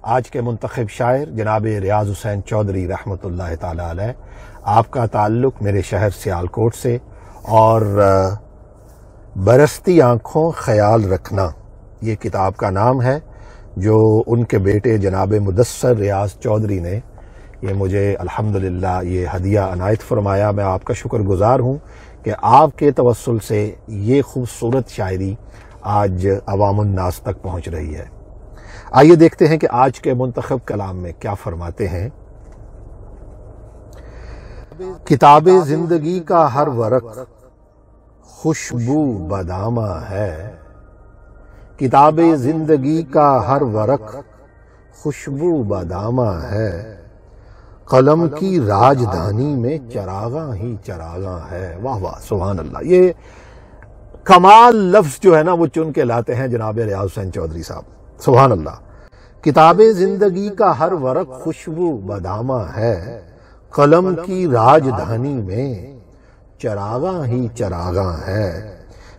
آج کے منتخب شاعر جناب ریاض حسین چودھری رحمۃ اللہ تعالی علیہ، آپ کا تعلق میرے شہر سیالکوٹ سے، اور برستی آنکھوں خیال رکھنا یہ کتاب کا نام ہے، جو ان کے بیٹے جناب مدثر ریاض چودھری نے یہ مجھے الحمدللہ یہ ہدیہ عنایت فرمایا۔ میں آپ کا شکر گزار ہوں کہ آپ کے توسل سے یہ خوبصورت شاعری آج عوام الناس تک پہنچ رہی ہے۔ آئیے دیکھتے ہیں کہ آج کے منتخب کلام میں کیا فرماتے ہیں۔ کتاب زندگی کا ہر ورق خوشبو بادامہ ہے، کتاب زندگی کا ہر ورق خوشبو بادامہ ہے، قلم کی راجدھانی میں چراغاں ہی چراغاں ہے۔ واہ واہ سبحان اللہ، یہ کمال لفظ جو ہے نا وہ چن کے لاتے ہیں جناب ریاض حسین چودھری صاحب، سبحان اللہ۔ کتاب زندگی کا ہر ورق خوشبو بادامہ ہے، قلم کی راجدھانی میں چراغاں ہی چراغاں ہے،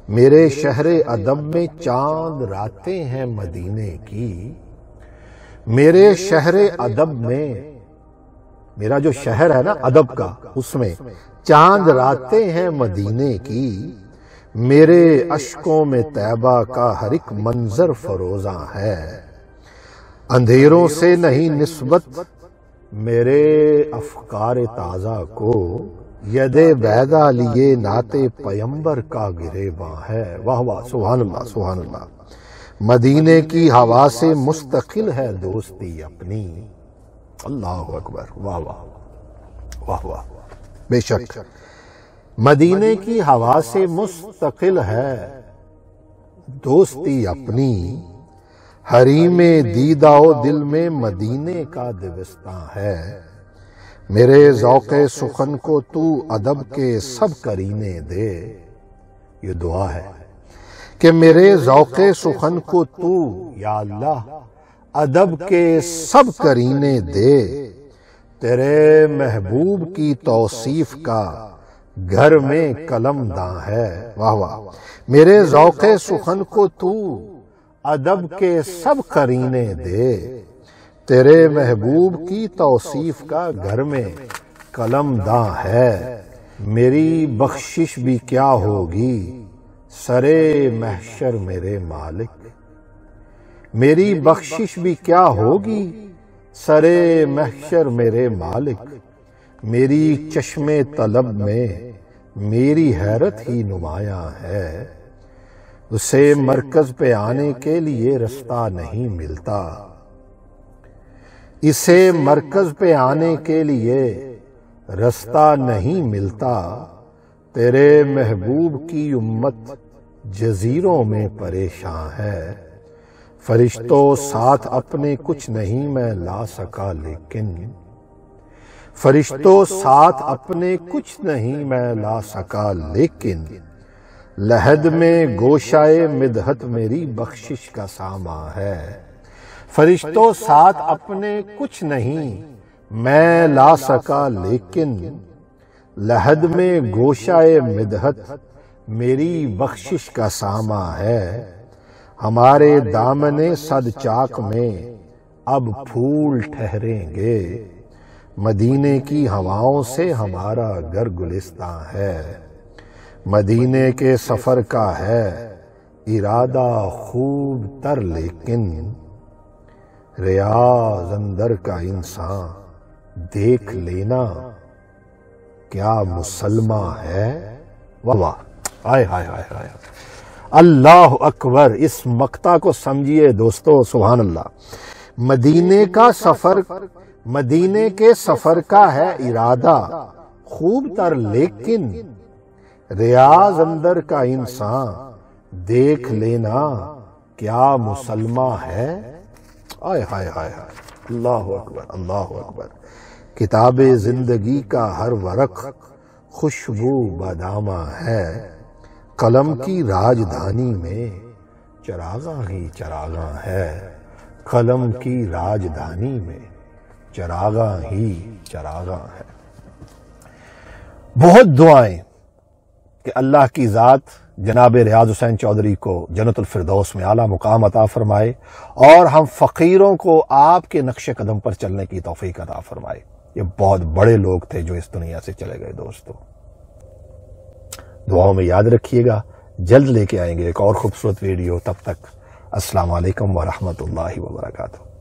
میرے شہر ادب میں چاند راتیں ہیں مدینے کی، میرے شہر ادب میں، میرا جو شہر ہے نا ادب کا، اس میں چاند راتیں ہیں مدینے کی، میرے اشکوں میں طیبہ کا ہر ایک منظر فروزاں ہے، اندھیروں سے نہیں نسبت میرے افکار تازہ کو، ید بیضا لیے نعت پیمبر کا گریباں ہے۔ واہ واہ سبحان اللہ سبحان اللہ۔ مدینے کی ہوا سے مستقل ہے دوستی اپنی، اللہ اکبر، واہ واہ واہ واہ۔ بے شک مدینے کی ہوا سے مستقل ہے دوستی اپنی، حریم دیدہ و دل میں مدینے کا دبستاں ہے، میرے ذوق سخن کو تو ادب کے سب کرینے دے، یہ دعا ہے کہ میرے ذوق سخن کو تو یا اللہ ادب کے سب کرینے دے، تیرے محبوب کی توصیف کا گھر میں قلم داں ہے۔ واہ واہ، میرے ذوق سخن کو تو ادب کے سب قرینے دے، تیرے محبوب کی توصیف کا گھر میں قلم داں ہے، میری بخشش بھی کیا ہوگی سرے محشر میرے مالک، میری بخشش بھی کیا ہوگی سرے محشر میرے مالک، میری چشم طلب میں میری حیرت ہی نمایاں ہے، اسے مرکز پہ آنے کے لیے رستہ نہیں ملتا، اسے مرکز پہ آنے کے لیے رستہ نہیں ملتا، تیرے محبوب کی امت جزیروں میں پریشاں ہے، فرشتوں ساتھ اپنے کچھ نہیں میں لا سکا لیکن، فرشتوں ساتھ اپنے کچھ نہیں میں لا سکا لیکن، لحد میں گوشائے مدحت میری بخشش کا سامان ہے، فرشتوں ساتھ اپنے کچھ نہیں میں لا سکا لیکن، لحد میں گوشائے مدحت میری بخشش کا سامان ہے، ہمارے دامن صد چاک میں اب پھول ٹھہریں گے، مدینے کی ہواؤں سے ہمارا گھر گلستاں ہے، مدینے کے سفر کا ہے ارادہ خوب تر لیکن، ریاض اندر کا انسان دیکھ لینا کیا مسلمان ہے۔ واہ واہ، آئے ہائے ہائے ہائے، اللہ اکبر۔ اس مقطع کو سمجھیے دوستو، سبحان اللہ۔ مدینے کا سفر، مدینے کے سفر کا ہے ارادہ خوب تر لیکن، ریاض اندر کا انسان دیکھ لینا کیا مسلمان ہے۔ آئے ہائے ہائے ہائے، اللہ اکبر اللہ اکبر۔ کتاب زندگی کا ہر ورق خوشبو بادامہ ہے، قلم کی راجدھانی میں چراغاں ہی چراغاں ہے، قلم کی راجدھانی میں چراغاں ہی چراغاں ہے۔ بہت دعائیں کہ اللہ کی ذات جناب ریاض حسین چودھری کو جنت الفردوس میں اعلیٰ مقام عطا فرمائے، اور ہم فقیروں کو آپ کے نقش قدم پر چلنے کی توفیق عطا فرمائے۔ یہ بہت بڑے لوگ تھے جو اس دنیا سے چلے گئے دوستو۔ دعاؤں میں یاد رکھیے گا، جلد لے کے آئیں گے ایک اور خوبصورت ویڈیو۔ تب تک السلام علیکم ورحمۃ اللہ وبرکاتہ۔